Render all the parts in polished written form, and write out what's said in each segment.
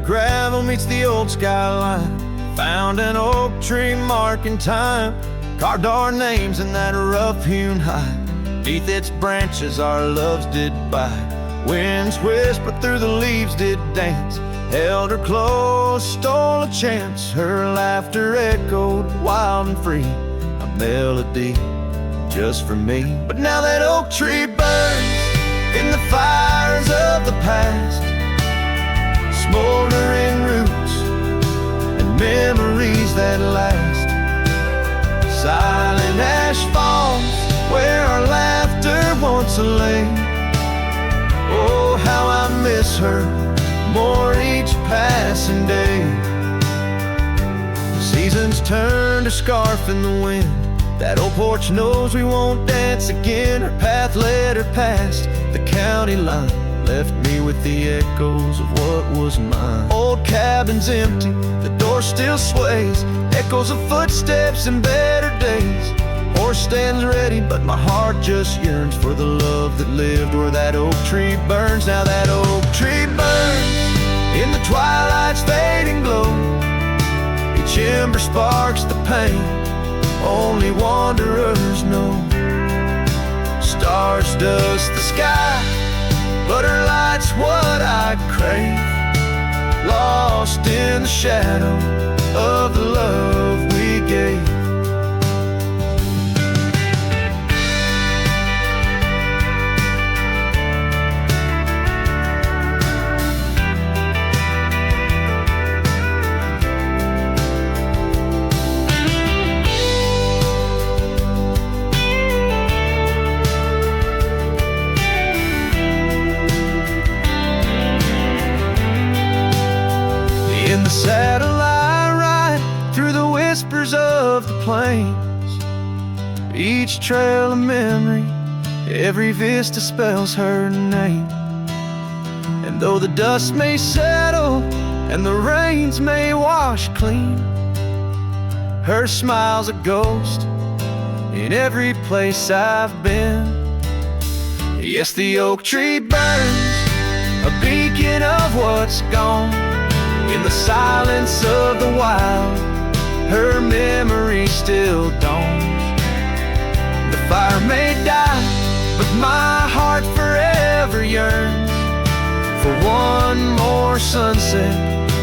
gravel meets the old skyline. Found an oak tree marking time, carved our names in that rough-hewn hide. Beneath its branches our loves did bide. Winds whispered through the leaves did dance. Held her close, stole a chance. Her laughter echoed wild and free, a melody just for me. But now that oak tree burns in the fires of the past, smoldering roots and memories that last. Silent ash falls where our laughter once lay. Oh, how I miss her more each passing day. Seasons turn to scarf in the wind. That old porch knows we won't dance again. Her path led her past the county line, left me with the echoes of what was mine. Old cabin's empty, the door still sways, echoes of footsteps in better days. Horse stands ready, but my heart just yearns for the love that lived where that oak tree burns. Now that oak tree burns in the twilight's fading glow. Each ember sparks the pain only wanderers know. Stars dust the sky, but her light's what I crave. Lost in the shadow of the love we gave. In the saddle I ride through the whispers of the plains. Each trail a memory, every vista spells her name. And though the dust may settle and the rains may wash clean, her smile's a ghost in every place I've been. Yes, the oak tree burns, a beacon of what's gone. In the silence of the wild, her memory still dawns. The fire may die, but my heart forever yearns for one more sunset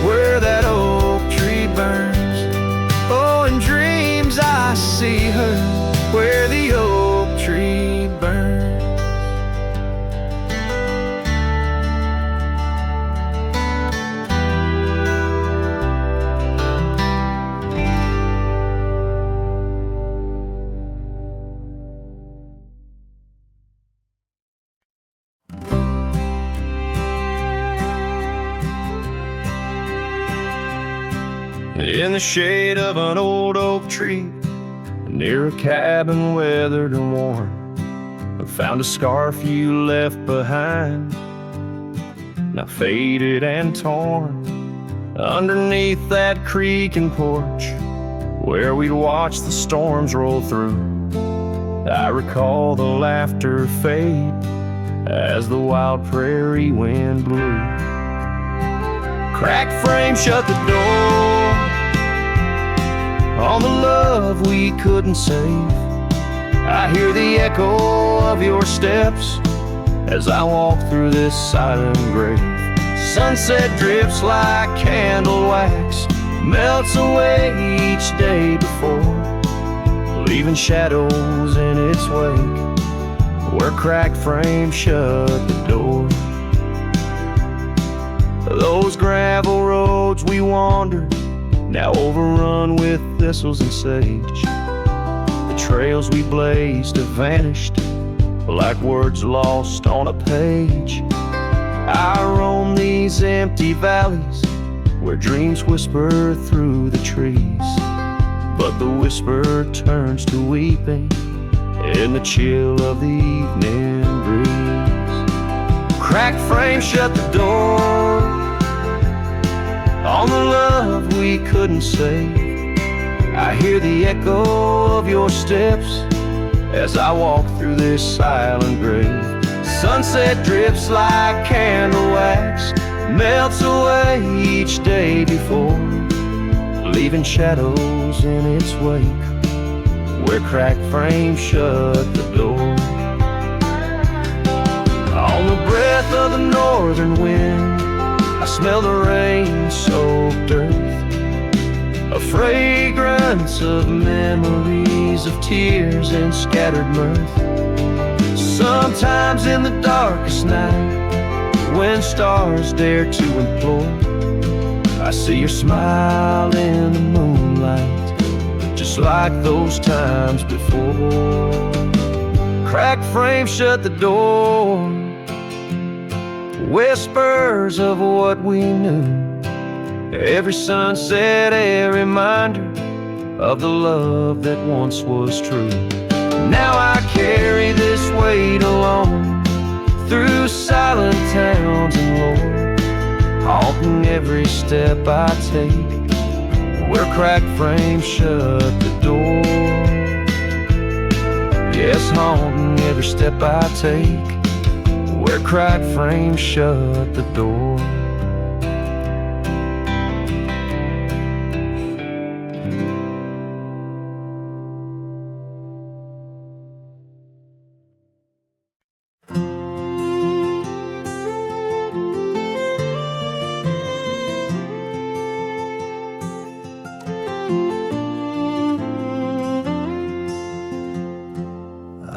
where that oak tree burns. Oh, in dreams I see her where the oak tree burns. In the shade of an old oak tree, near a cabin weathered and worn, I found a scarf you left behind, now faded and torn. Underneath that creaking porch, where we'd watch the storms roll through, I recall the laughter fade as the wild prairie wind blew. Cracked frame shut the door on the love we couldn't save. I hear the echo of your steps as I walk through this silent grave. Sunset drips like candle wax, melts away each day before, leaving shadows in its wake where cracked frames shut the door. Those gravel roads we wandered, now overrun with thistles and sage. The trails we blazed have vanished like words lost on a page. I roam these empty valleys where dreams whisper through the trees, but the whisper turns to weeping in the chill of the evening breeze. Cracked frame shut the door on the love we couldn't save. I hear the echo of your steps as I walk through this silent grave. Sunset drips like candle wax, melts away each day before, leaving shadows in its wake where cracked frames shut the door. On the breath of the northern wind, I smell the rain-soaked earth, a fragrance of memories of tears and scattered mirth. Sometimes in the darkest night, when stars dare to implore, I see your smile in the moonlight, just like those times before. Cracked frames shut the door, whispers of what we knew. Every sunset, a reminder of the love that once was true. Now I carry this weight alone through silent towns and lore, haunting every step I take where cracked frames shut the door. Yes, haunting every step I take where cracked frames shut the door.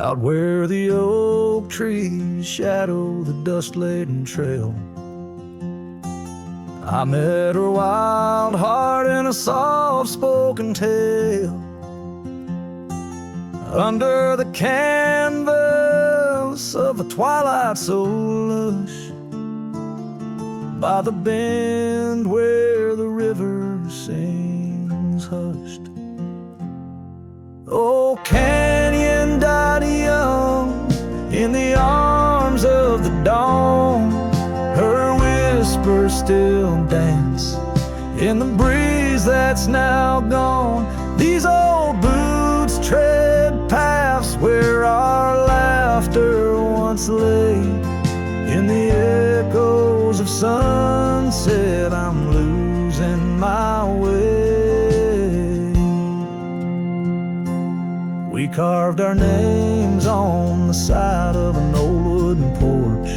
Out where the oak trees shadow the dust-laden trail, I met her wild heart in a soft-spoken tale. Under the canvas of a twilight so lush, by the bend where the river sings hushed. Oh, canyon died young in the arms of the dawn. Her whispers still dance in the breeze that's now gone. These old boots tread paths where our laughter once lay. In the echoes of sunset, I'm losing my way. We carved our names on the side of an old wooden porch,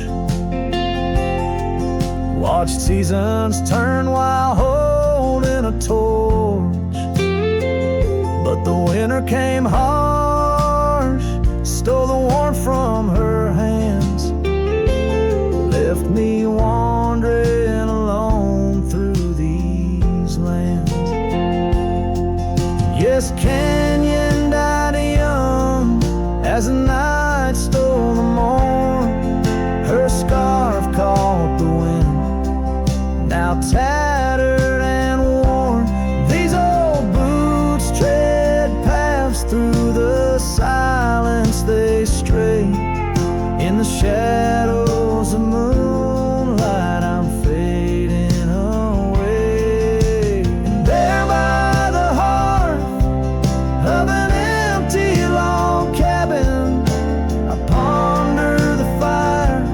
watched seasons turn while holding a torch. But the winter came harsh, stole the warmth from her hands, left me wandering alone through these lands. Yes, canyon died young as the night stole the morn. Her scarf caught the wind, now tattered and worn. These old boots tread paths through the silence they stray. In the shadows of moonlight, I'm fading away. And there by the hearth of an empty log cabin, I ponder the fire,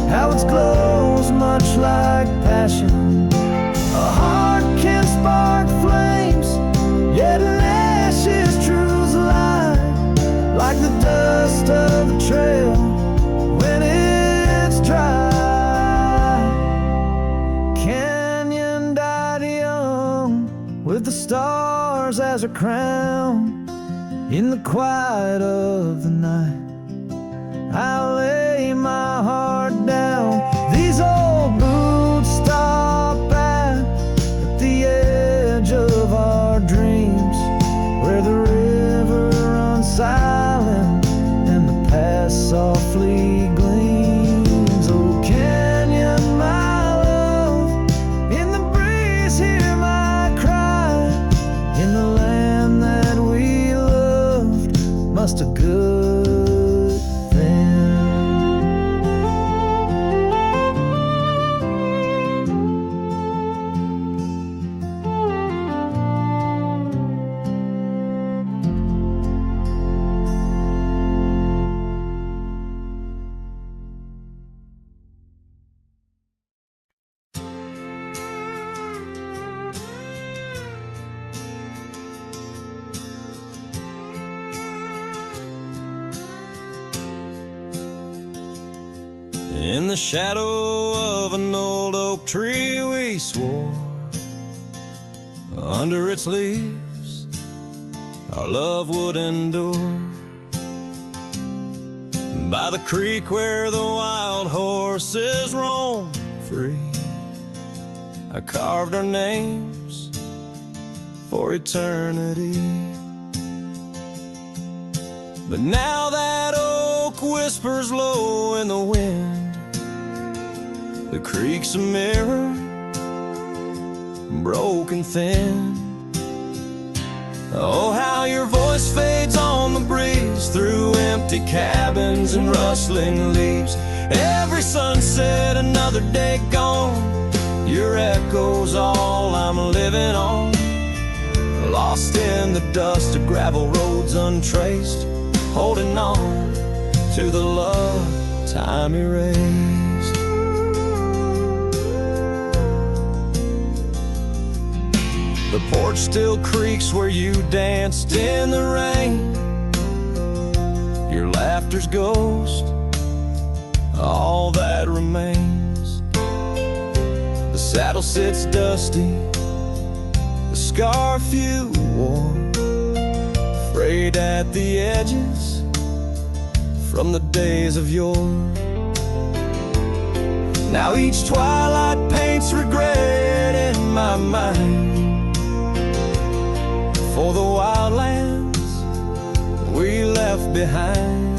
how its glow's much like passion. A heart can spark flames, yet in ashes truths lie, like the dust of the trail when it's dry. Canyon died young with the stars as her crown. In the quiet of the night, I lay my heart down. These old boots stop at the edge of our dreams, where the river runs silent and the past softly gleams. Oh, canyon, my love, in the breeze hear my cry. In the land that we loved, must a good thing. In the shadow of an old oak tree we swore, under its leaves our love would endure. By the creek where the wild horses roam free, I carved our names for eternity. But now that oak whispers low in the wind, the creek's a mirror, broken thin. Oh, how your voice fades on the breeze through empty cabins and rustling leaves. Every sunset, another day gone, your echo's all I'm living on. Lost in the dust of gravel roads untraced, holding on to the love time erased. The porch still creaks where you danced in the rain. Your laughter's ghost, all that remains. The saddle sits dusty, the scarf you wore, frayed at the edges from the days of yore. Now each twilight paints regret in my mind for the wild lands we left behind.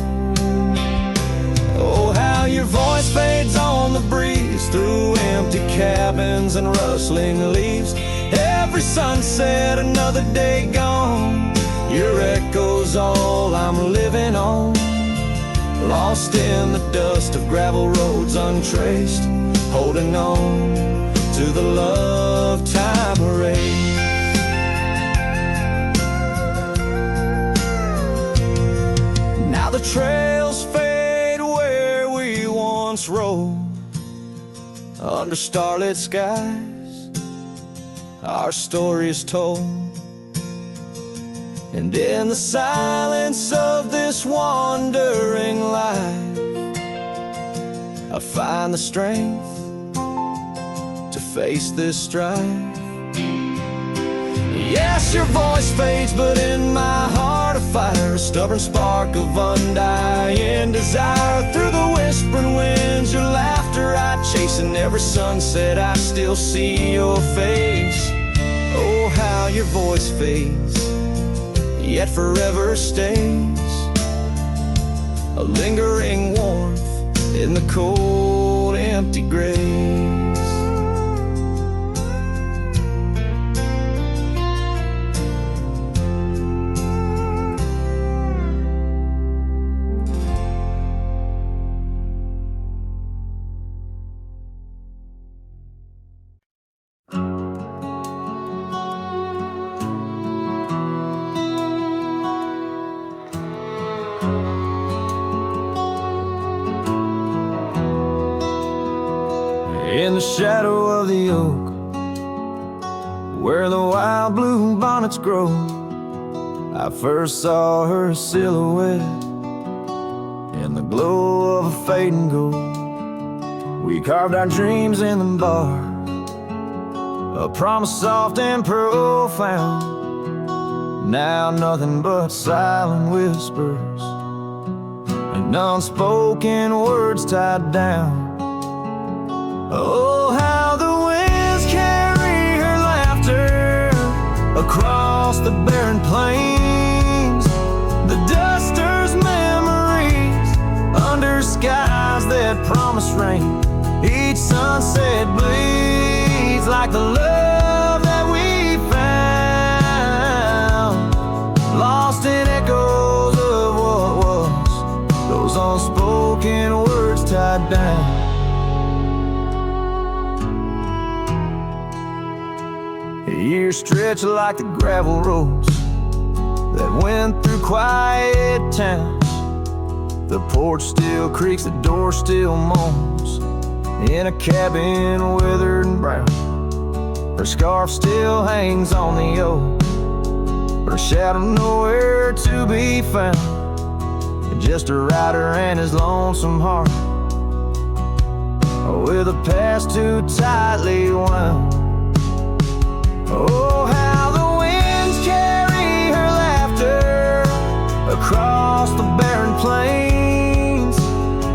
Oh, how your voice fades on the breeze through empty cabins and rustling leaves. Every sunset, another day gone, your echo's all I'm living on. Lost in the dust of gravel roads untraced, holding on to the love time erased. Now the trails fade where we once rode, under starlit skies our story is told. And in the silence of this wandering life, I find the strength to face this strife. Yes, your voice fades, but in my heart a fire, a stubborn spark of undying desire. Through the whispering winds, your laughter I chase, and every sunset I still see your face. Oh, how your voice fades, yet forever stays, a lingering warmth in the cold, empty graves. In the shadow of the oak, where the wild blue bonnets grow, I first saw her silhouette in the glow of a fading gold. We carved our dreams in the bar, a promise soft and profound. Now nothing but silent whispers and unspoken words tied down. Oh, how the winds carry her laughter across the barren plains, the duster's memories under skies that promise rain. Each sunset bleeds like the love that we found, lost in echoes of what was, those unspoken words tied down. Years stretch like the gravel roads that went through quiet towns. The porch still creaks, the door still moans, in a cabin withered and brown. Her scarf still hangs on the oak, but her shadow nowhere to be found. Just a rider and his lonesome heart with a past too tightly wound. Oh, how the winds carry her laughter across the barren plains.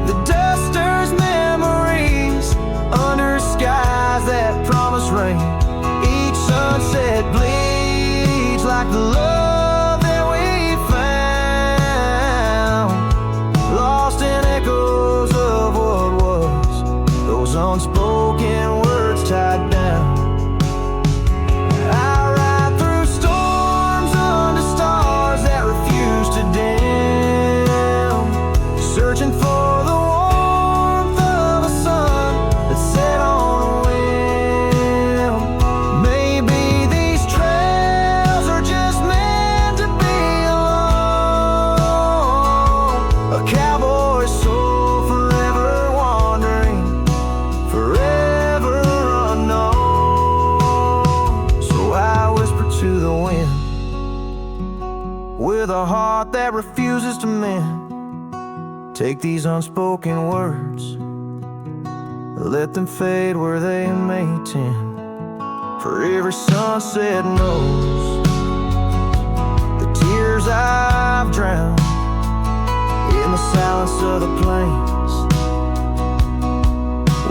The duster's memories under skies that promise rain. Each sunset bleeds like the love that we found, lost in echoes of what was, those unspoken words tied down. I ride through storms under stars that refuse to dim, searching for the warmth of a sun that set on a whim. Maybe these trails are just meant to be alone, a cowboy's soul forever wandering, forever unknown. So I whisper to the wind, with a heart that refuses to mend. Take these unspoken words, let them fade where they may tend. For every sunset knows the tears I've drowned in the silence of the plains,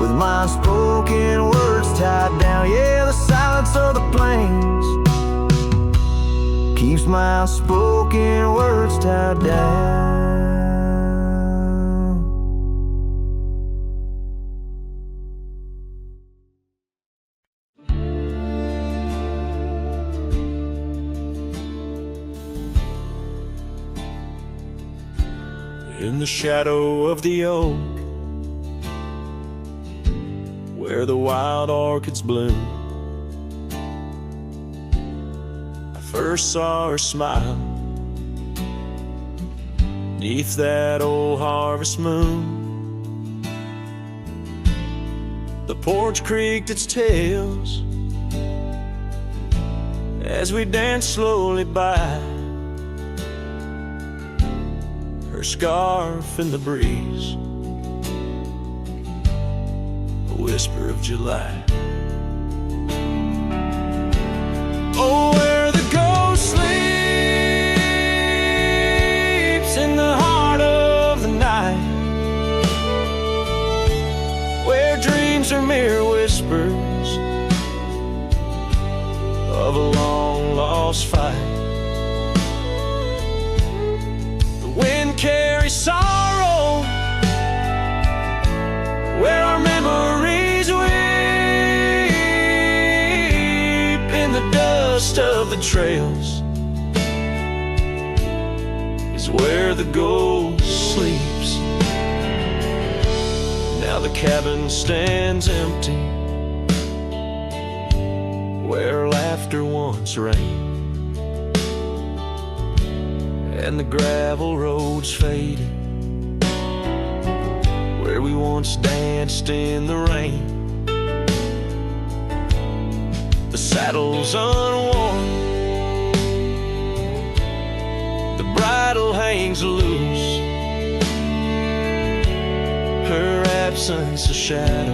with my unspoken words tied down. Yeah, the silence of the plains keeps my unspoken words tied down. In the shadow of the oak, where the wild orchids bloom, I first saw her smile neath that old harvest moon. The porch creaked its tails as we danced slowly by, her scarf in the breeze, a whisper of July. Oh, where the ghost sleeps in the heart of the night, where dreams are mere whispers of a long lost fight. Wind carries sorrow where our memories weep in the dust of the trails is where the ghost sleeps. Now the cabin stands empty where laughter once reigned, and the gravel roads faded where we once danced in the rain. The saddle's unworn, the bridle hangs loose, her absence a shadow,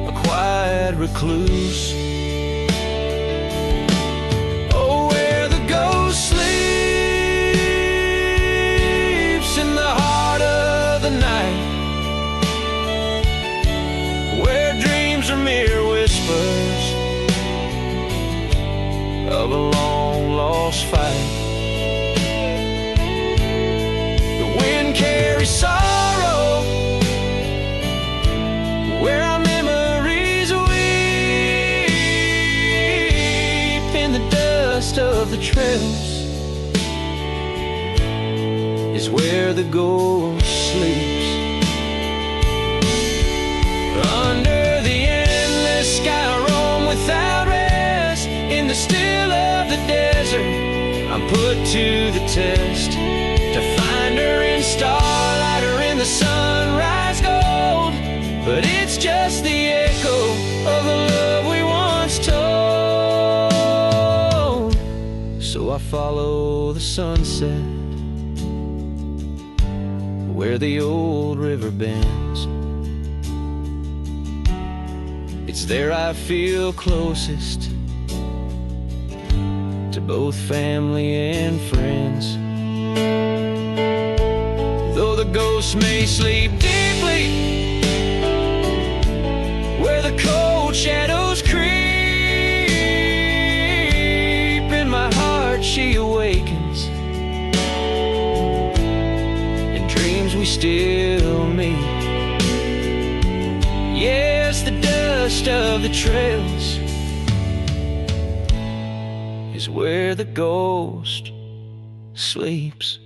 a quiet recluse. Sleeps in the heart of the night, where dreams are mere whispers of a long lost fight. The wind carries sorrow where our memories weep in the dust of the trails is where the ghost sleeps. Under the endless sky I roam without rest, in the still of the desert I'm put to the test, to find her in starlight or in the sunrise gold. But it's just the echo of the love we once told. So I follow the sunset where the old river bends. It's there I feel closest to both family and friends. Though the ghosts may sleep deeply where the cold shadows creep, in my heart she awakens, in dreams we still meet. Yes, the dust of the trails is where the ghost sleeps.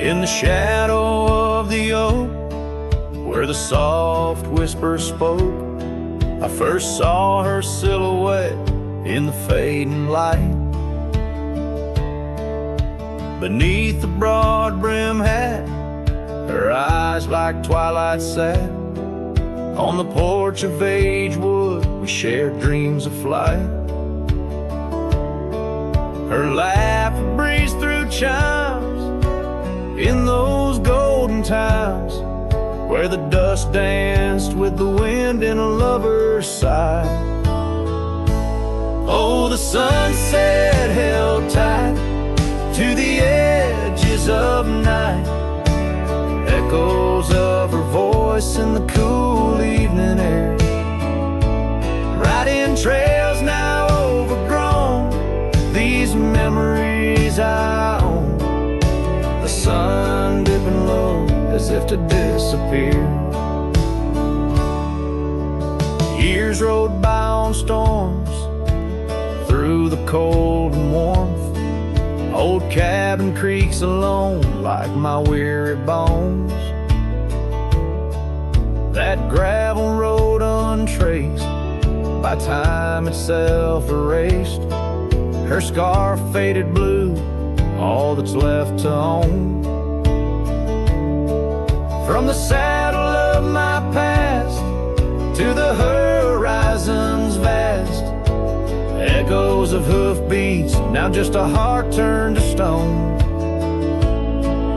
In the shadow of the oak, where the soft whisper spoke, I first saw her silhouette in the fading light. Beneath the broad brim hat, her eyes like twilight sat. On the porch of Agewood, we shared dreams of flight. Her laugh breezed through chimes in those golden times, where the dust danced with the wind in a lover's sigh. Oh, the sunset held tight to the edges of night, echoes of her voice in the cool evening air, riding trails now overgrown, these memories I own. The sun dipping low as if to disappear. Years rode by on storms, through the cold and warmth. Old cabin creaks alone like my weary bones. That gravel road untraced, by time itself erased. Her scarf faded blue, all that's left to own. From the saddle of my past to the horizon's vast, echoes of hoofbeats, now just a heart turned to stone.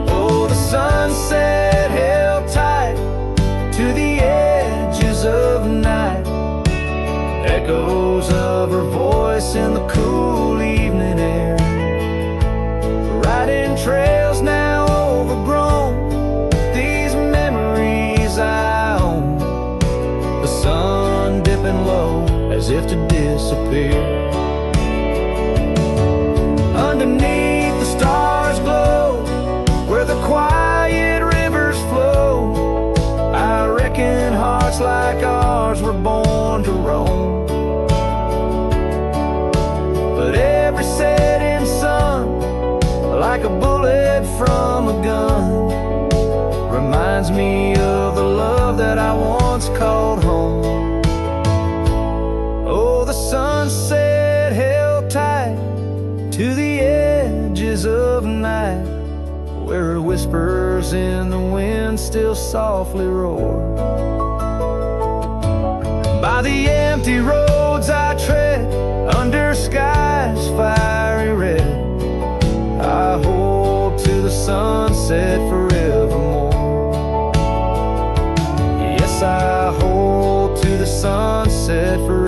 Oh, the sunset held tight to the edges of night, echoes of her voice in the cool evening air, riding trails now overgrown, these memories I own. The sun dipping low as if to disappear. Underneath the stars glow, where the quiet rivers flow, I reckon hearts like ours were born to roam. But every setting sun, like a bullet from a gun, reminds me of the love that I once called home. Oh, the sunset held tight to the edges of night, where her whispers in the wind still softly roar. By the empty roads I tread, under skies fiery red, I hold to the sunset forevermore. Yes, I hold to the sunset forevermore.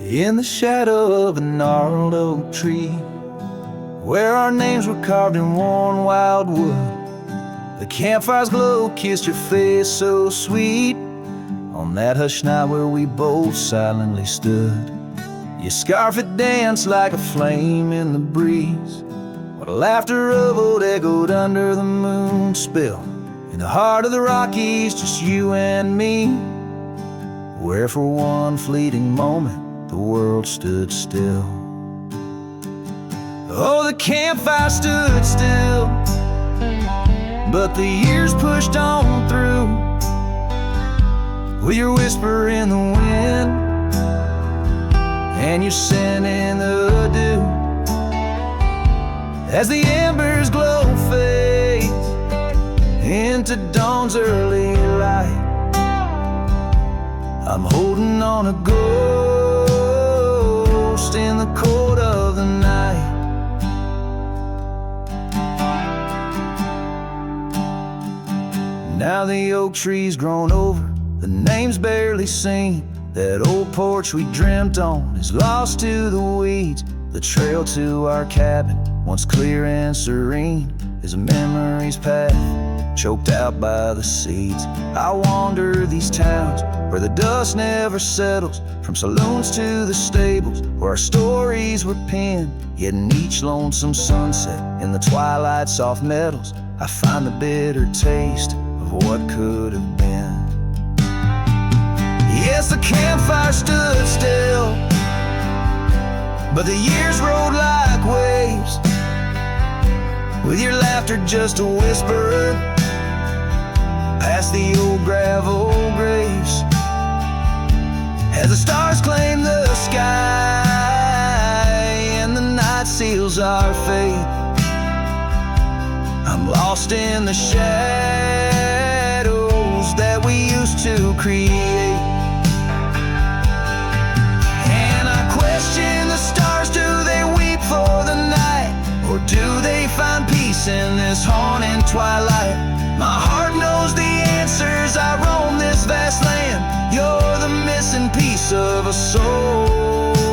In the shadow of a gnarled oak tree, where our names were carved in worn wild wood, the campfire's glow kissed your face so sweet, on that hushed night where we both silently stood. Your scarf it danced like a flame in the breeze, while laughter of old echoed under the moon spell in the heart of the Rockies, just you and me, where for one fleeting moment the world stood still. Oh, the campfire stood still, but the years pushed on through, with your whisper in the wind and your scent in the dew. As the embers glow fades into dawn's early light, I'm holding on a ghost in the cold of the night. Now the oak tree's grown over, the name's barely seen. That old porch we dreamt on is lost to the weeds. The trail to our cabin, once clear and serene, is a memory's path, choked out by the seeds. I wander these towns where the dust never settles, from saloons to the stables where our stories were penned. Yet in each lonesome sunset, in the twilight's soft metals, I find the bitter taste of what could have been. Yes, the campfire stood still, but the years rolled like waves, with your laughter just a whisper past the old gravel graves. As the stars claim the sky and the night seals our fate, I'm lost in the shadows that we used to create. And I question the stars, do they weep for the night, or do they find peace in this haunting twilight? My heart knows the answers, I roam this vast land. You're the missing piece of a soul,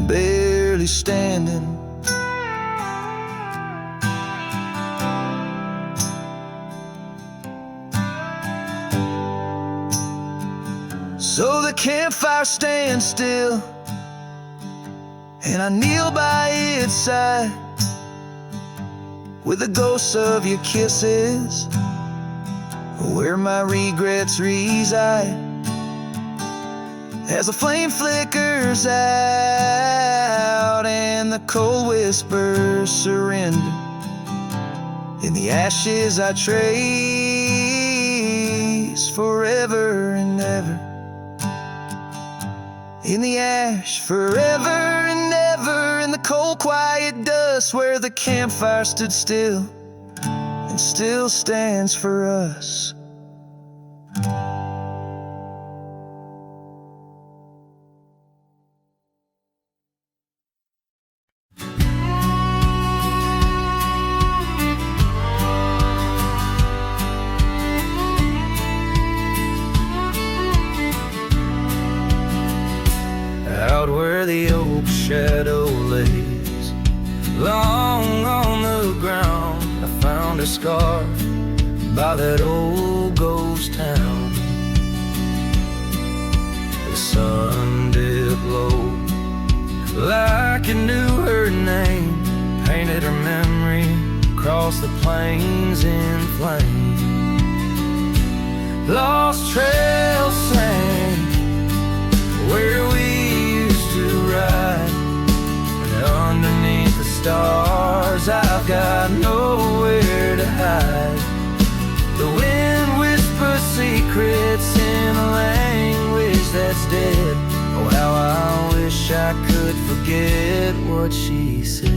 barely standing. So the campfire stands still, and I kneel by its side, with the ghosts of your kisses where my regrets reside. As the flame flickers out and the cold whispers surrender, in the ashes I trace forever and ever. In the ash forever and ever, in the cold quiet dust where the campfire stood still and still stands for us. Out where the oak shadow lays long on the ground, I found a scar by that old ghost town. The sun dipped low like it knew her name, painted her memory across the plains in flame. Lost trails sang where we ride, and underneath the stars I've got nowhere to hide. The wind whispers secrets in a language that's dead. Oh, how I wish I could forget what she said.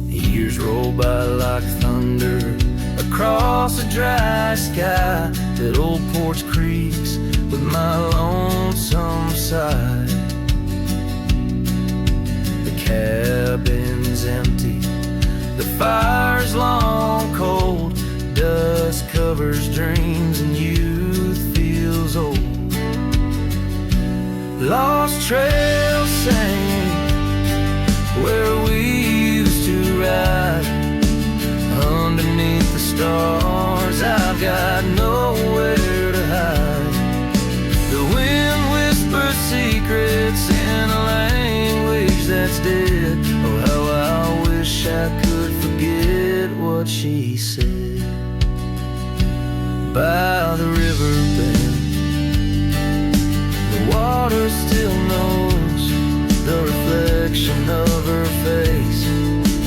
Years roll by like thunder across a dry sky. That old porch creaks with my lonesome side. The cabin's empty, the fire's long cold, dust covers dreams and youth feels old. Lost trails sing where we used to ride, underneath the stars I've got nowhere to hide. The wind whispers secrets in a language that's dead. Oh, what she said. By the riverbed, the water still knows the reflection of her face.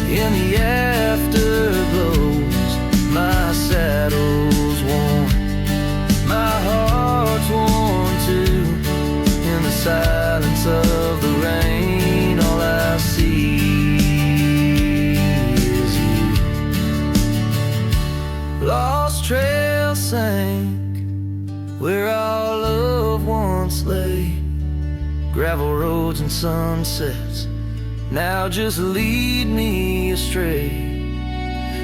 In the afterglows, my saddle's worn, my heart's worn too. In the silence of the rain, all I see is you. Lost trail sank where our love once lay. Gravel roads and sunsets now just lead me astray.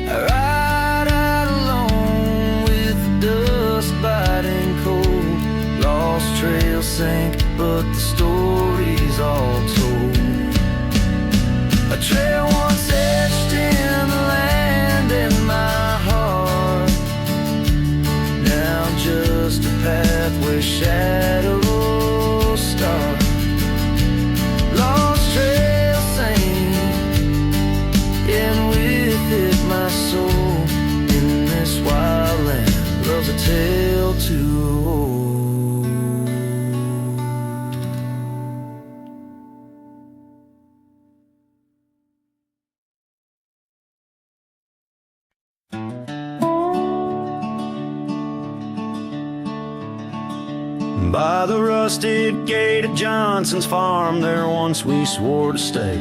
I ride out alone with the dust biting cold. Lost trail sank, but the story's all told. A trail once etched in the land and my heart, now just a path where shadows start. Lost trail sank, and with it my soul in this wild land loves a tale to hold. By the rusted gate at Johnson's farm, there once we swore to stay.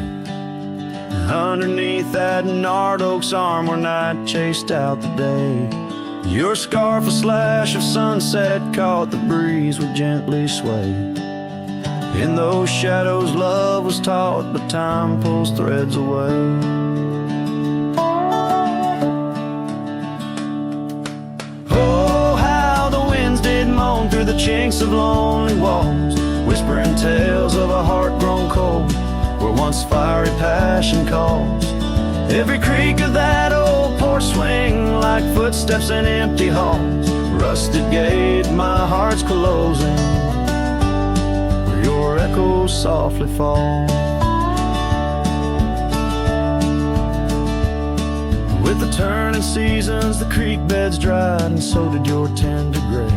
Underneath that gnarled oak's arm where night chased out the day. Your scarf, a slash of sunset, caught the breeze would gently sway. In those shadows love was taught, but time pulls threads away. Through the chinks of lonely walls, whispering tales of a heart grown cold, where once fiery passion calls. Every creak of that old porch swing like footsteps in empty halls. Rusted gate, my heart's closing, where your echoes softly fall. With the turning seasons, the creek beds dried, and so did your tender grace.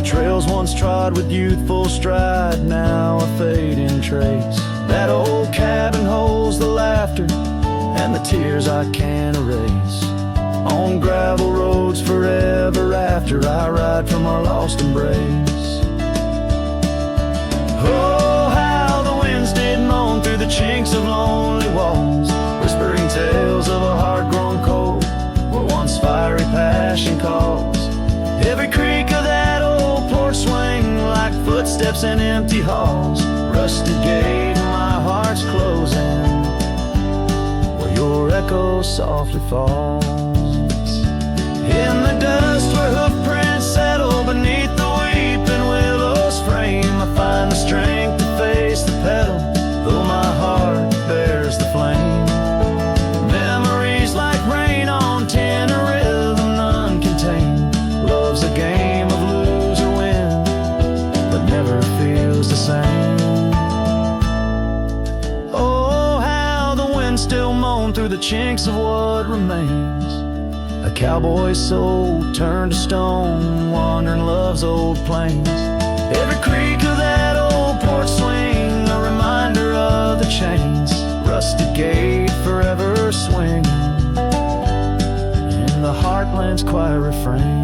Trails once trod with youthful stride, now a fading trace. That old cabin holds the laughter and the tears I can't erase. On gravel roads forever after, I ride from our lost embrace. Oh, how the winds did moan through the chinks of lonely walls, whispering tales of a heart grown cold, where once fiery passion calls. Every creak of that old porch swing like footsteps in empty halls. Rusted gate, my heart's closing, where your echo softly falls. In the dust where hoofprints settle beneath the weeping willow's frame, I find the strength to face the pedal, though my heart bears the flame. Memories like rain on tin, a rhythm none contain. Love's a game of lose or win, but never feels the same. Oh, how the wind still moan through the chinks of what remains. A cowboy's soul turned to stone, wandering love's old plains. Every creak of that old porch swing, a reminder of the chains. Rusted gate forever swinging in the heartland's quiet refrains.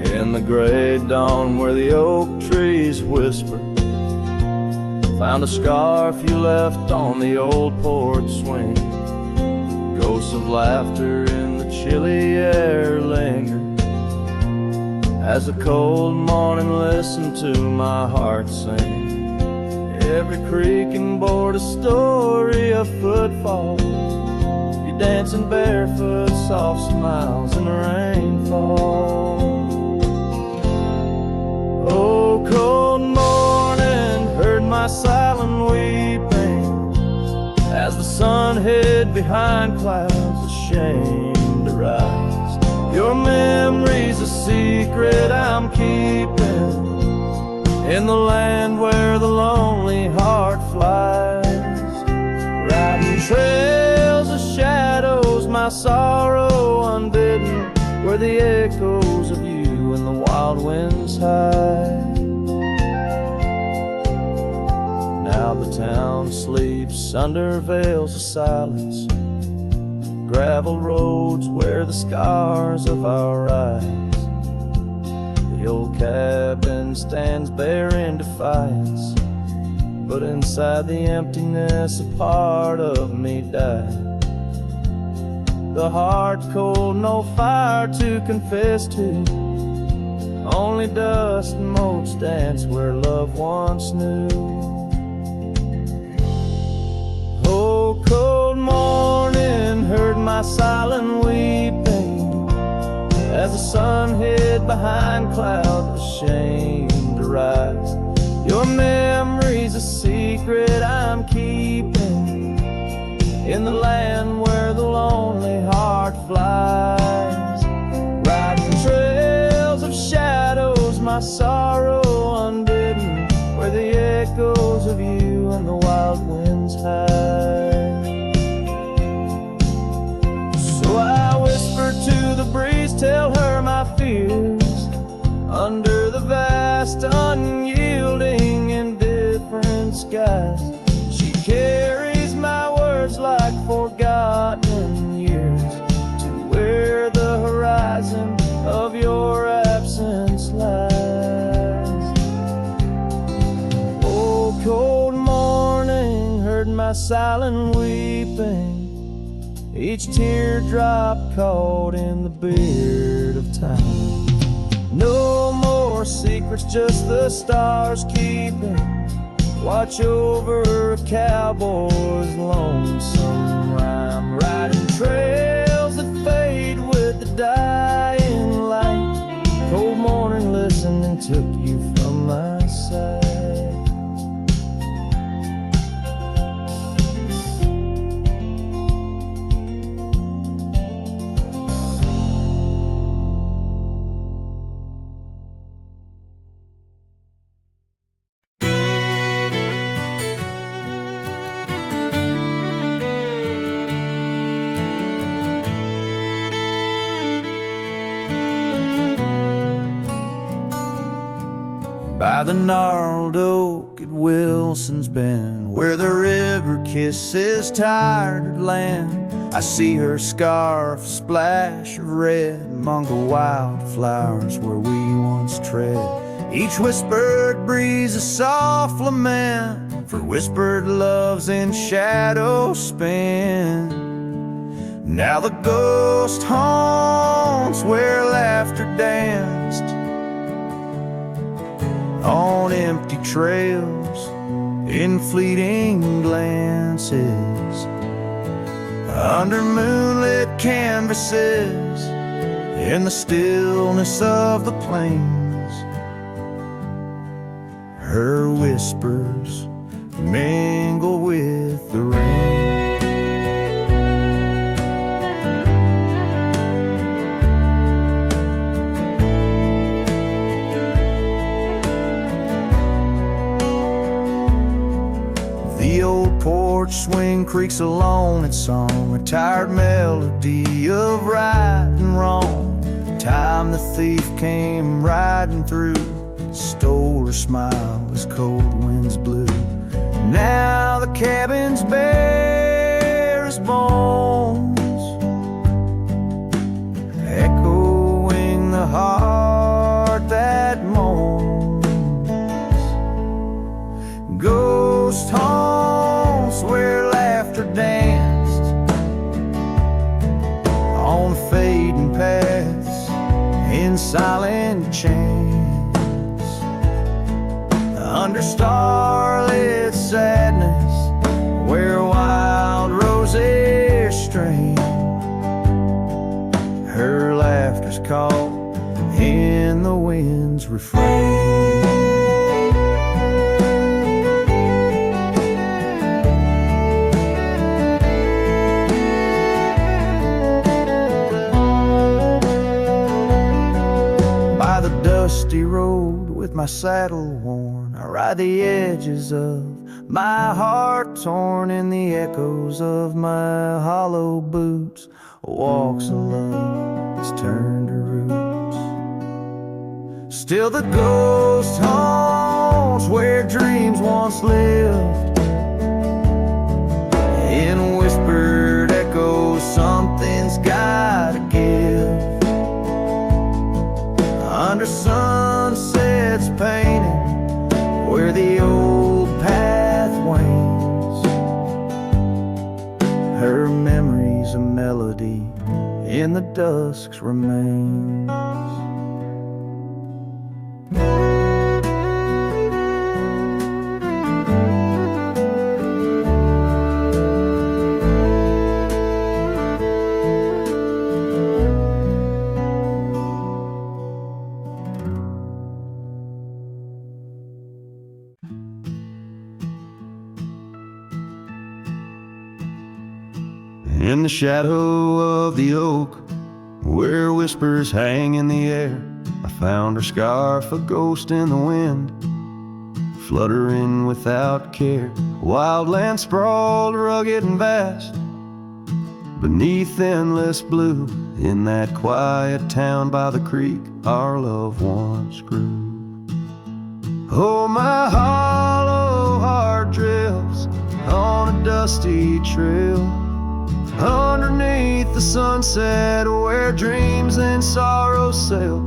In the gray dawn where the oak trees whisper, Found a scarf you left on the old porch swing. Ghosts of laughter in the chilly air linger as the cold morning listened to my heart sing. Every creaking board a story of footfall. You dancing barefoot, soft smiles in the rainfall. Oh, cold morning, heard my silent weeping as the sun hid behind clouds, ashamed to rise. Your memory's a secret I'm keeping in the land where the lonely heart flies. Riding trails of shadows, my sorrow unbidden, where the echoes of you and the wild winds hide. Now the town sleeps under veils of silence, gravel roads wear the scars of our eyes. The old cabin stands bare in defiance, but inside the emptiness a part of me died. The heart's cold, no fire to confess to, only dust and motes dance where love once knew. Oh, cold morning, heard my silent weeping as the sun hid behind clouds, ashamed to rise. Your memory's a secret I'm keeping in the land where the lonely heart flies. Riding trails of shadows, my sorrow unbidden, where the echoes of you and the wild winds hide. So I whisper to the breeze, tell her my fears, under the vast, unyielding, indifferent skies. She carries my words like forgotten years to where the horizon of your absence lies. Oh, cold morning, heard my silent weeping, each teardrop caught in the beard of time. No more secrets, just the stars keeping watch over a cowboy's lonesome rhyme. Riding trails that fade with the dying light. Cold morning listening took you from my side. By the gnarled oak at Wilson's Bend, where the river kisses tired land, I see her scarf splash of red among the wildflowers where we once tread. Each whispered breeze a soft lament for whispered loves in shadow spent. Now the ghost haunts where laughter danced on empty trails in fleeting glances, under moonlit canvases, in the stillness of the plains. Her whispers mingle with the rain. The old porch swing creaks alone its song, a tired melody of right and wrong. Time the thief came riding through, stole her smile as cold winds blew. Now the cabin's bare as bones, echoing the heart that moans. Ghosts in silent chance, under starlit sadness, where wild roses strain. Her laughter's caught in the wind's refrain. By the dusty road with my saddle worn, I ride the edges of my heart torn, in the echoes of my hollow boots walks a love that's turned to roots. Still the ghost haunts where dreams once lived, in whispered echoes something's gotta give. Under sunsets painted where the old path wanes, her memory's a melody in the dusk's remains. In the shadow of the oak, where whispers hang in the air, I found her scarf, a ghost in the wind, fluttering without care. Wild land sprawled, rugged and vast, beneath endless blue. In that quiet town by the creek, our love once grew. Oh, my hollow heart drifts on a dusty trail, underneath the sunset where dreams and sorrows sail.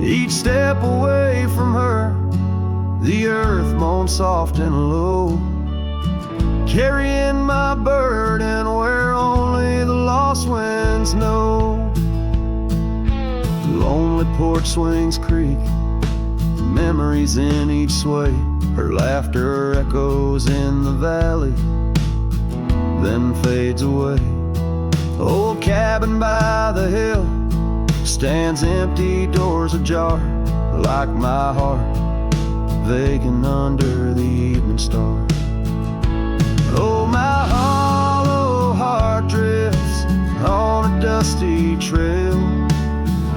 Each step away from her, the earth moans soft and low, carrying my burden where only the lost winds know. Lonely porch swings creak, memories in each sway. Her laughter echoes in the valley, then fades away. Old cabin by the hill stands empty, doors ajar, like my heart vacant under the evening star. Oh, my hollow heart drifts on a dusty trail,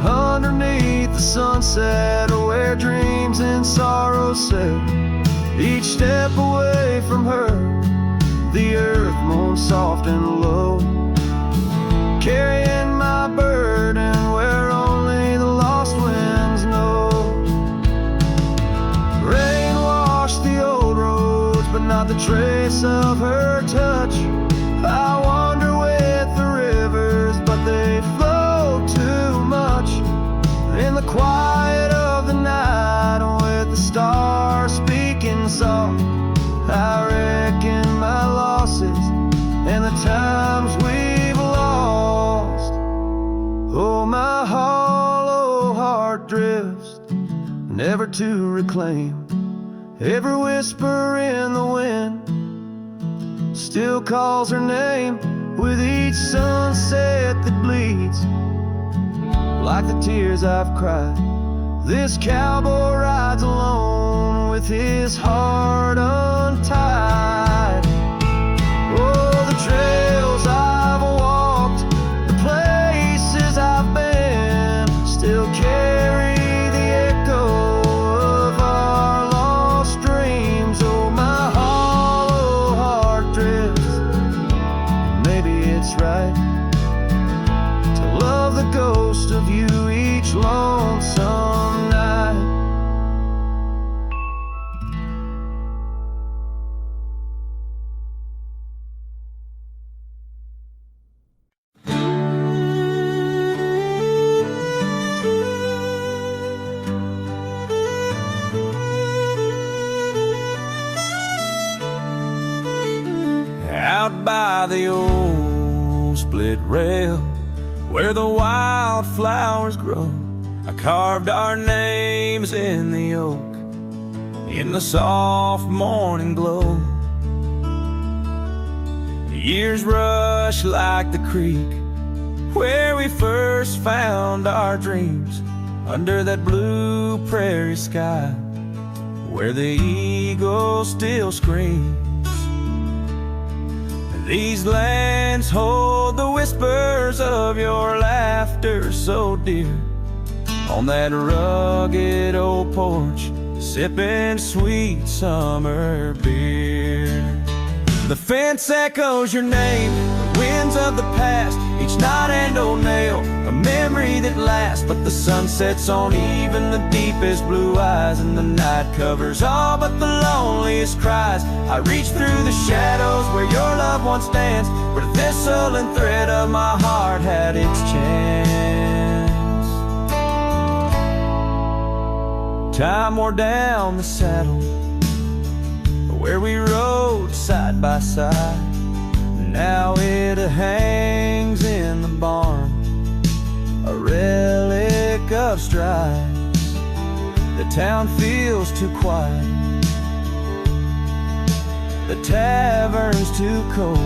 underneath the sunset where dreams and sorrows sail. Each step away from her, the earth moans soft and low, carrying my burden where only the lost winds know. Rain washed the old roads, but not the trace of her touch. I wander with the rivers, but they flow too much. In the quiet of the night, with the stars speaking soft, I reckon my losses and the times we've lost. Oh, my hollow heart drifts, never to reclaim. Every whisper in the wind still calls her name, with each sunset that bleeds like the tears I've cried. This cowboy rides alone with his heart untied. Oh, the trails I've walked, the places I've been, still carry the echo of our lost dreams. Oh, my hollow heart drifts, maybe it's right to love the ghost of you each lonesome night. Out by the old split rail, where the wildflowers grow, I carved our names in the oak, in the soft morning glow. The years rush like the creek where we first found our dreams, under that blue prairie sky where the eagle still screams. These lands hold the whispers of your laughter so dear, on that rugged old porch, sipping sweet summer beer. The fence echoes your name, the winds of the past, each knot and old nail, a memory that lasts. But the sun sets on even the deepest blue eyes, and the night covers all but the loneliest cries. I reach through the shadows where your loved one stands, where the thistle and thread of my heart had its chance. Time wore down the saddle where we rode side by side. Now it hangs in the barn, a relic of strides. The town feels too quiet, the tavern's too cold.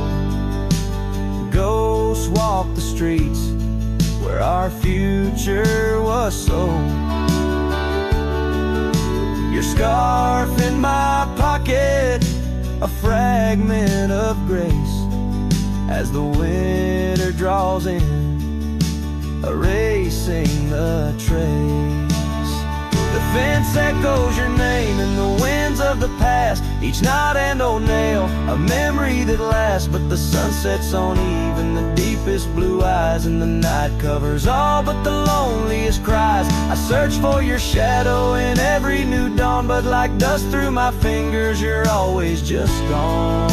Ghosts walk the streets where our future was sold. Your scarf in my pocket, a fragment of grace, as the winter draws in, erasing the trace. The fence echoes your name in the winds of the past, each knot and old nail, a memory that lasts. But the sun sets on even the deepest blue eyes, and the night covers all but the loneliest cries. I search for your shadow in every new dawn, but like dust through my fingers, you're always just gone.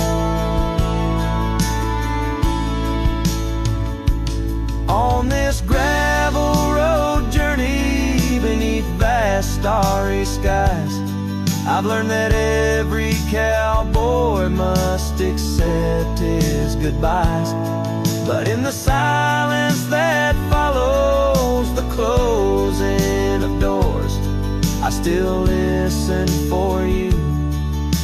On this gravel road journey beneath vast starry skies, I've learned that every cowboy must accept his goodbyes. But in the silence that follows the closing of doors, I still listen for you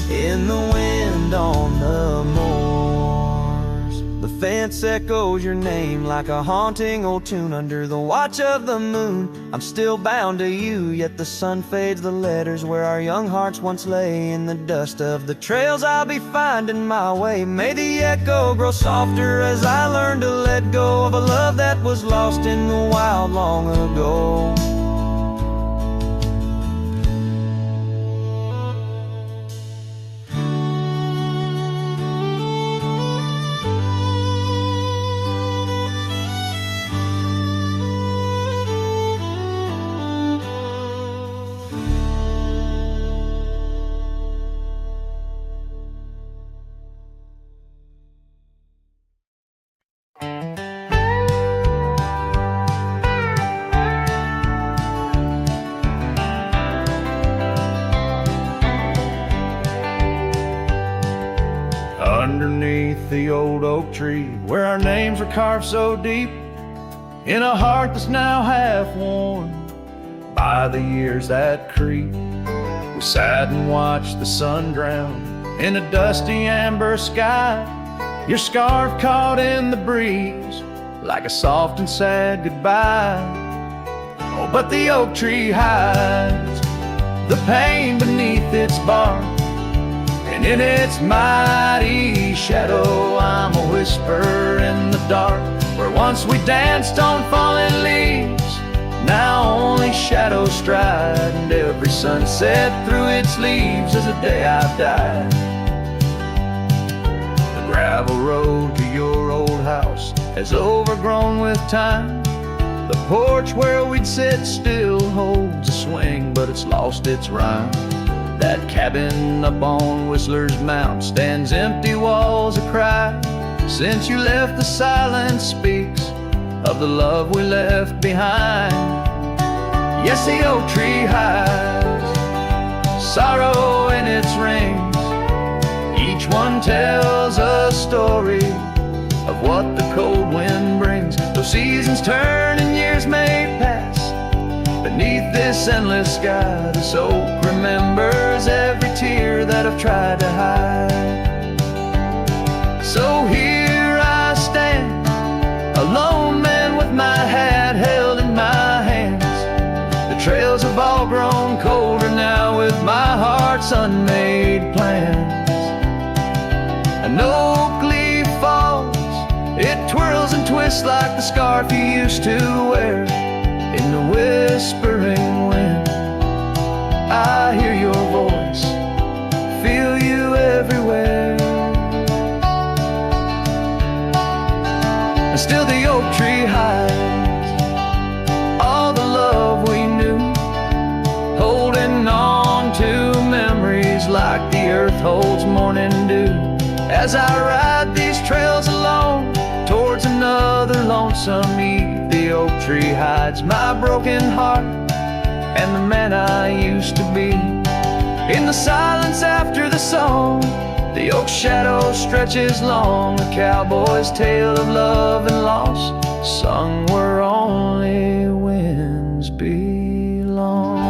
in the wind on the moors. The fence echoes your name like a haunting old tune under the watch of the moon. I'm still bound to you, yet the sun fades the letters where our young hearts once lay. In the dust of the trails I'll be finding my way. May the echo grow softer as I learn to let go of a love that was lost in the wild long ago. Underneath the old oak tree, where our names were carved so deep, in a heart that's now half worn by the years that creep, we sat and watched the sun drown in a dusty amber sky. Your scarf caught in the breeze like a soft and sad goodbye. Oh, but the oak tree hides the pain beneath its bark, and in its mighty shadow I'm a whisper in the dark. Where once we danced on falling leaves, now only shadows stride, and every sunset through its leaves is a day I've died. The gravel road to your old house has overgrown with time. The porch where we'd sit still holds a swing, but it's lost its rhyme. That cabin up on Whistler's Mount stands empty, walls a cry. Since you left, the silence speaks of the love we left behind. Yes, the oak tree hides sorrow in its rings. Each one tells a story of what the cold wind brings. Though seasons turn and years may pass, Beneath this endless sky, this oak remembers every tear that I've tried to hide. So here I stand, a lone man with my hat held in my hands. The trails have all grown colder now with my heart's unmade plans. An oak leaf falls, it twirls and twists like the scarf you used to wear. In the whispering wind, I hear your voice, feel you everywhere. And still the oak tree hides all the love we knew, holding on to memories like the earth holds morning dew. As I ride these trails alone towards another lonesome eve, the oak tree hides my broken heart and the man I used to be. In the silence after the song, the oak shadow stretches long, a cowboy's tale of love and loss, sung where only winds belong.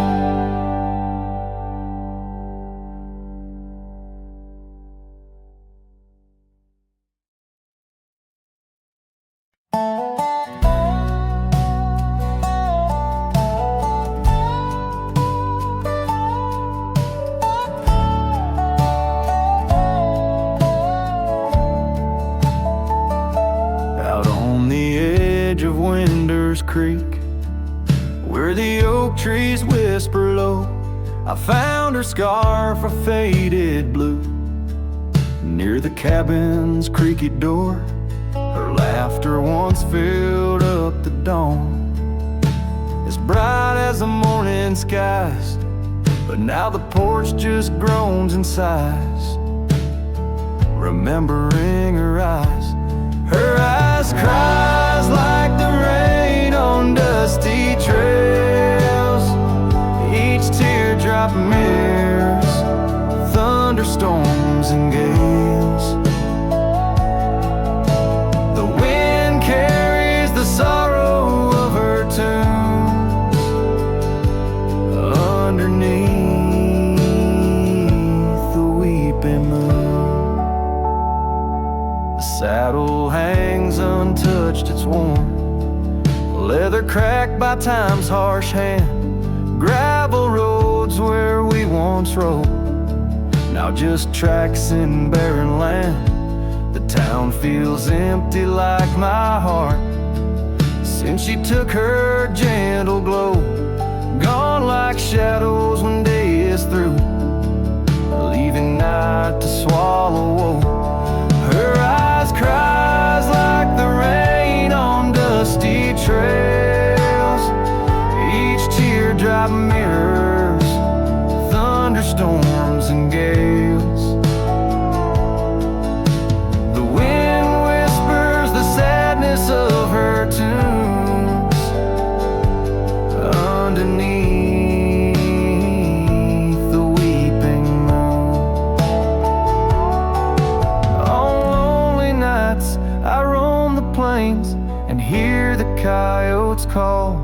Creek, where the oak trees whisper low, I found her scarf a faded blue. Near the cabin's creaky door, her laughter once filled up the dawn, as bright as the morning skies, but now the porch just groans and sighs, remembering her eyes. Her eyes cries like the rain on dusty trails, each teardrop mirrors thunderstorms and gales. The wind carries the sorrow of her tunes underneath the weeping moon. The saddle hangs untouched, it's warm, leather cracked by time's harsh hand, gravel roads where we once rode, now just tracks in barren land. The town feels empty like my heart since she took her gentle glow, gone like shadows when day is through, leaving night to swallow woe. Her eyes cries like the rain on dusty trails, each teardrop mirrors thunderstorms and gales. The wind whispers the sadness of her tunes underneath the weeping moon. On lonely nights I roam the plains and hear the coyotes call,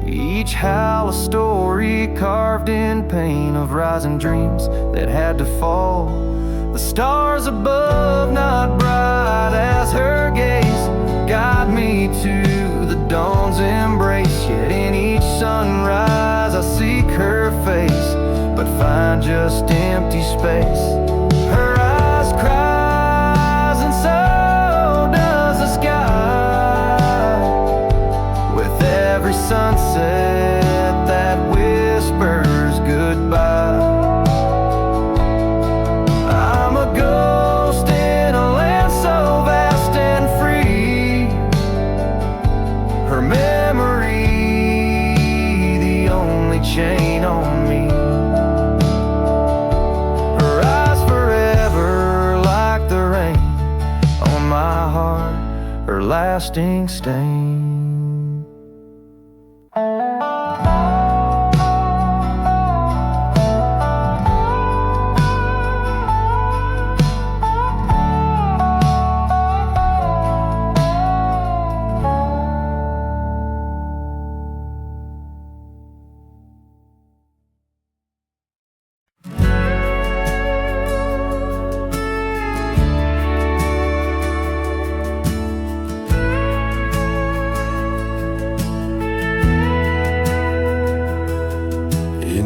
each howl a story carved in pain of rising dreams that had to fall. The stars above not bright as her gaze guide me to the dawn's embrace, yet in each sunrise I seek her face, but find just empty space. Her eyes cries and so does the sky, with every sunset that whispers goodbye. I'm a ghost in a land so vast and free, her memory the only chain on me. Her eyes forever like the rain on my heart, her lasting stain.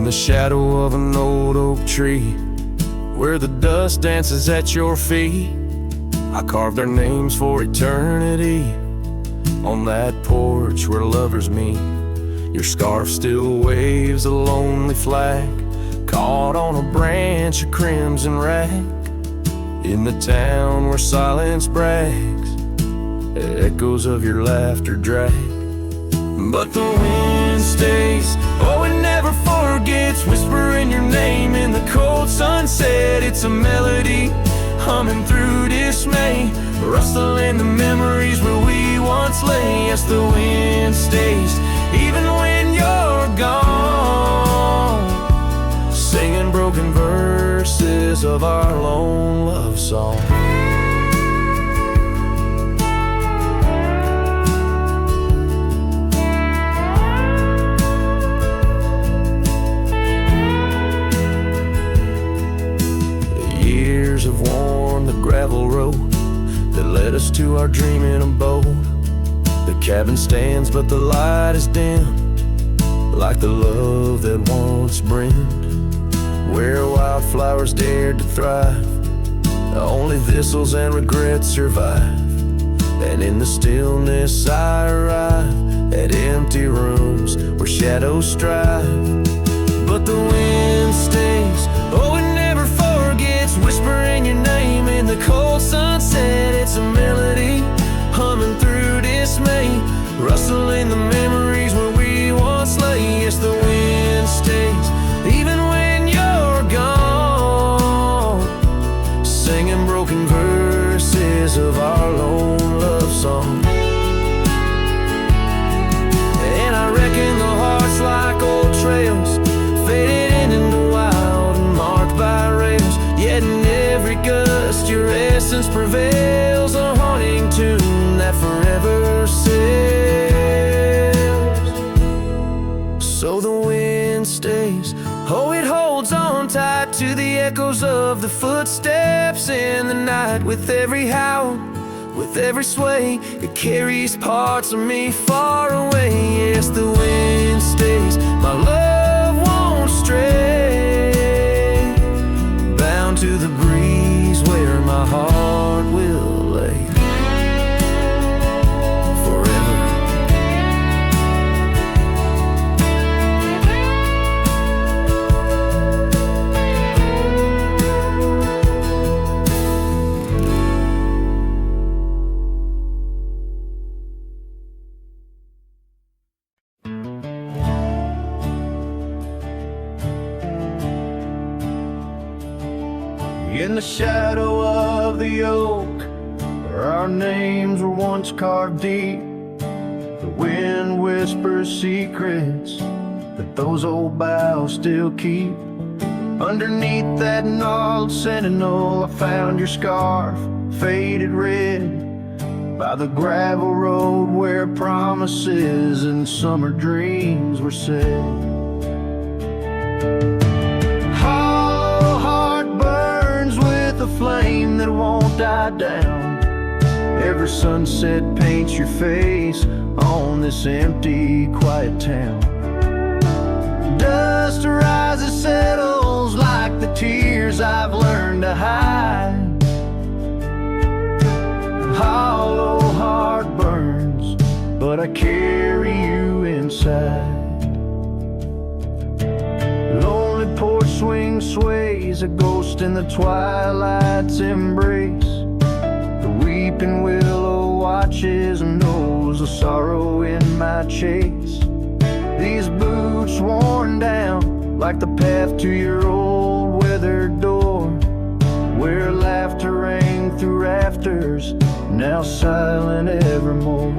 the shadow of an old oak tree, where the dust dances at your feet, I carved our names for eternity. On that porch where lovers meet, your scarf still waves a lonely flag, caught on a branch of crimson rag. In the town where silence brags, echoes of your laughter drag. But the wind stays, oh it never forgets, whispering your name in the cold sunset. It's a melody, humming through dismay, rustling the memories where we once lay. Yes, the wind stays, even when you're gone, singing broken verses of our lone love song. Have worn the gravel road that led us to our dreaming abode. The cabin stands but the light is dimmed, like the love that once brimmed. Where wildflowers dared to thrive, only thistles and regrets survive. And in the stillness I arrive at empty rooms where shadows strive. But the wind stays, oh it never forgets, whispering your name in the cold sunset. It's a melody, humming through dismay, rustling the memories where we once lay. Yes, the wind stays, even when you're gone, singing broken verses of our lone love song. And I reckon the hearts like old trails, faded into wild and marked by rails. Yet in every gust your essence prevails, a haunting tune that forever sails. So the wind stays, oh it holds on tight to the echoes of the footsteps in the night. With every howl, with every sway, it carries parts of me far away. Yes, the wind stays, my love won't stray, bound to the breeze where my heart will lay forever. In the shadow of the oak, where our names were once carved deep, the wind whispers secrets that those old boughs still keep. Underneath that gnarled sentinel, I found your scarf, faded red, by the gravel road where promises and summer dreams were said. The flame that won't die down, every sunset paints your face on this empty, quiet town. Dust rises, settles like the tears I've learned to hide. Hollow heart burns, but I carry you inside. Lonely porch swing sways, a ghost in the twilight's embrace. The weeping willow watches and knows the sorrow in my chase. These boots worn down like the path to your old weathered door, where laughter rang through rafters, now silent evermore.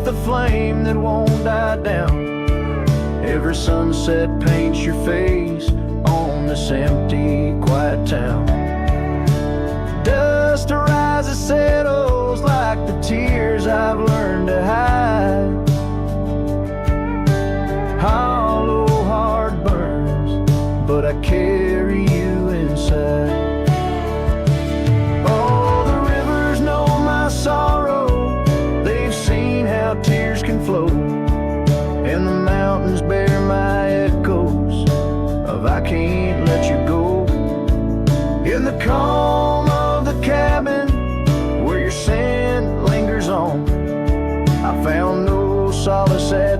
The flame that won't die down, every sunset paints your face on this empty, quiet town. Dust rises, settles like the tears I've learned to hide. Hollow heart burns, but I carry you inside. Oh, the rivers know my sorrow, they've seen how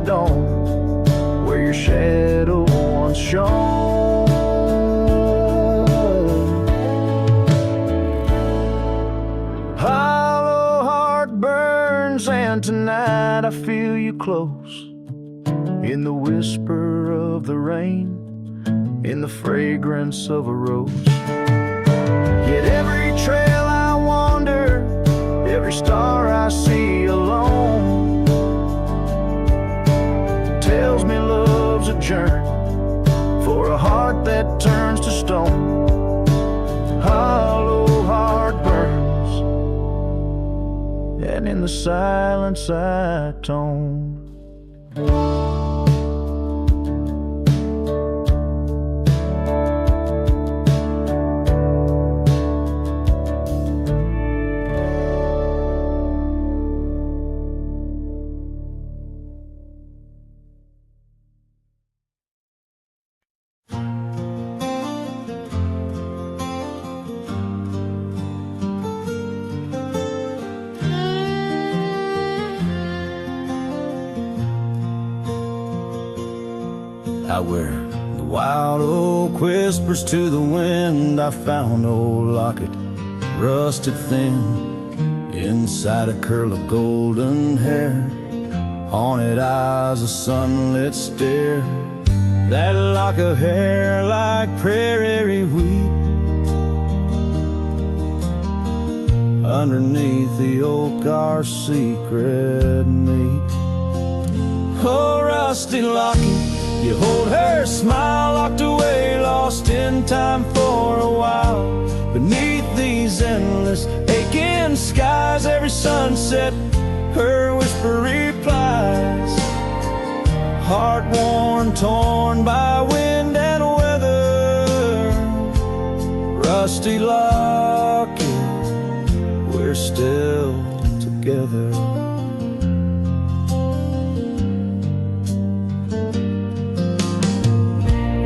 dawn, where your shadow once shone. Hollow heart burns, and tonight I feel you close, in the whisper of the rain, in the fragrance of a rose. Yet every trail I wander, every star I see alone, tells me love's a journey for a heart that turns to stone. Hollow heart burns, and in the silence I tone. Out where the wild oak whispers to the wind, I found an old locket, rusted thin, inside a curl of golden hair, haunted eyes, a sunlit stare. That lock of hair like prairie wheat, underneath the oak our secret meet. Oh, rusty locket, you hold her smile, locked away, lost in time for a while. Beneath these endless aching skies, every sunset her whisper replies. Heart worn, torn by wind and weather, rusty locket, we're still together.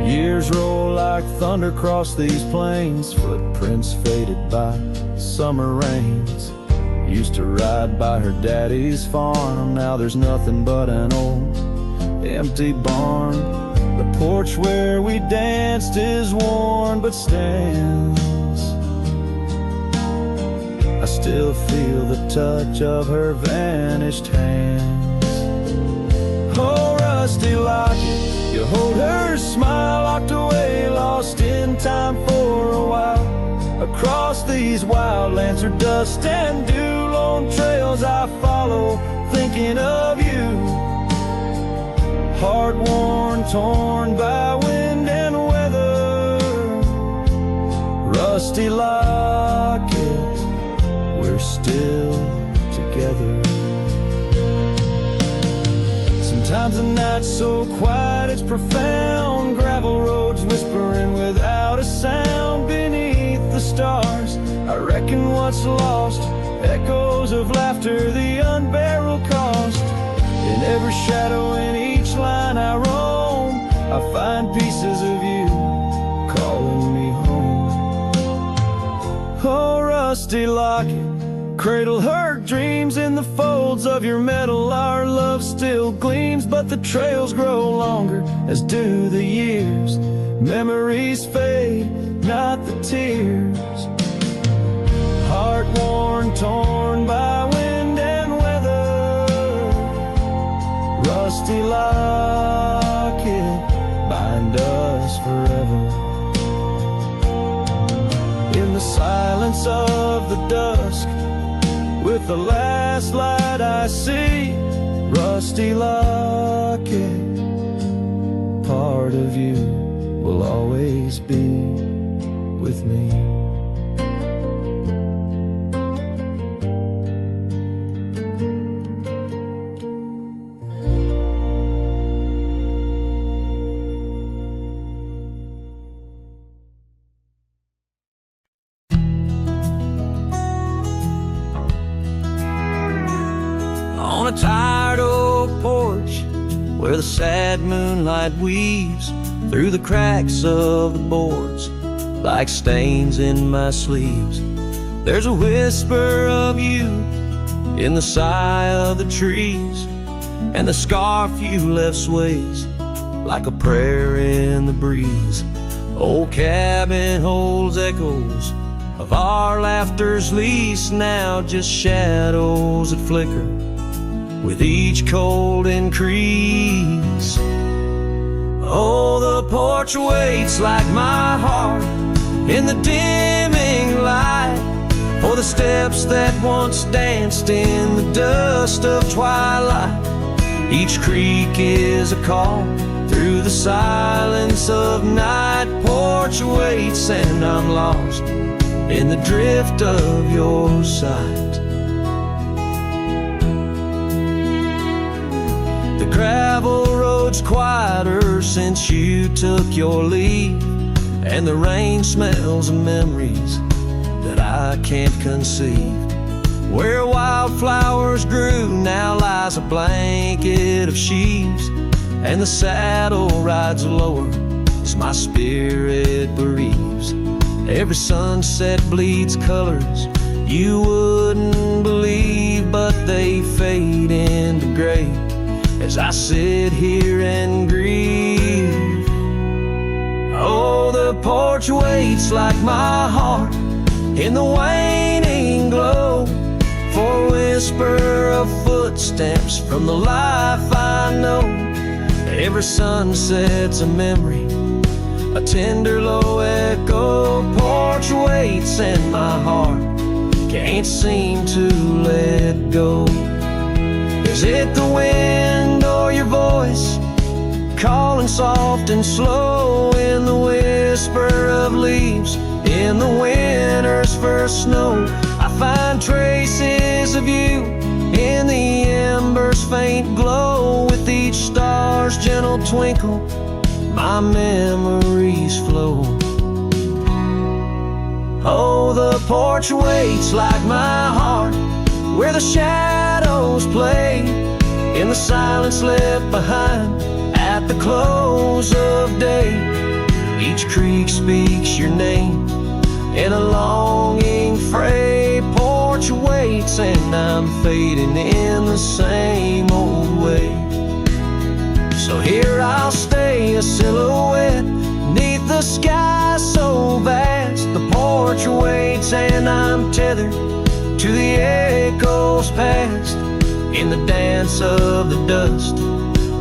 Years roll like thunder across these plains, footprints faded by summer rains. Used to ride by her daddy's farm, now there's nothing but an old empty barn. The porch where we danced is worn but stands. I still feel the touch of her vanished hands. Oh, rusty locket, you hold her smile, locked away, lost in time for a while. Across these wild lands, her dust and dew, lone trails I follow, thinking of you. Heart worn, torn by wind and weather, rusty locket, we're still together. Sometimes the night's so quiet it's profound, gravel roads whispering without a sound. Beneath the stars, I reckon what's lost, echoes of laughter, the unbearable cost. In every shadow, in each line I roam, I find pieces of you calling me home. Oh, rusty locket, cradle her dreams in the folds of your metal. Our love still gleams, but the trails grow longer, as do the years. Memories fade, not the tears. Heart worn, torn by wind and weather, rusty locket, bind us forever. In the silence of the dusk, with the last light I see, rusty locket, part of you will always be with me. On a tired oak porch, where the sad moonlight weaves through the cracks of the boards like stains in my sleeves, there's a whisper of you in the sigh of the trees, and the scarf you left sways like a prayer in the breeze. Old cabin holds echoes of our laughter's lease, now just shadows that flicker with each cold increase. Oh, the porch waits like my heart in the dimming light for the steps that once danced in the dust of twilight. Each creak is a call through the silence of night. Porch waits and I'm lost in the drift of your sight. The gravel road's quieter since you took your leave, and the rain smells of memories that I can't conceive. Where wildflowers grew now lies a blanket of sheaves, and the saddle rides lower as my spirit bereaves. Every sunset bleeds colors you wouldn't believe, but they fade into gray as I sit here and grieve. Oh, the porch waits like my heart in the waning glow for a whisper of footsteps from the life I know. Every sunset's a memory, a tender low echo. Porch waits and my heart can't seem to let go. Is it the wind or your voice calling soft and slow in the whisper of leaves in the winter's first snow? I find traces of you in the embers' faint glow. With each star's gentle twinkle, my memories flow. Oh, the porch waits like my heart where the shadows play in the silence left behind at the close of day. Each creek speaks your name in a longing fray. Porch waits and I'm fading in the same old way. So here I'll stay, a silhouette neath the sky so vast. The porch waits and I'm tethered to the echoes past. In the dance of the dust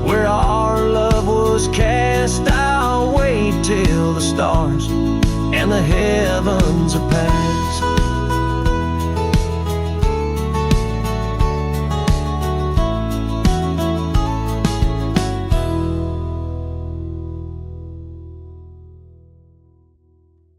where our love was cast, I'll wait till the stars and the heavens are past.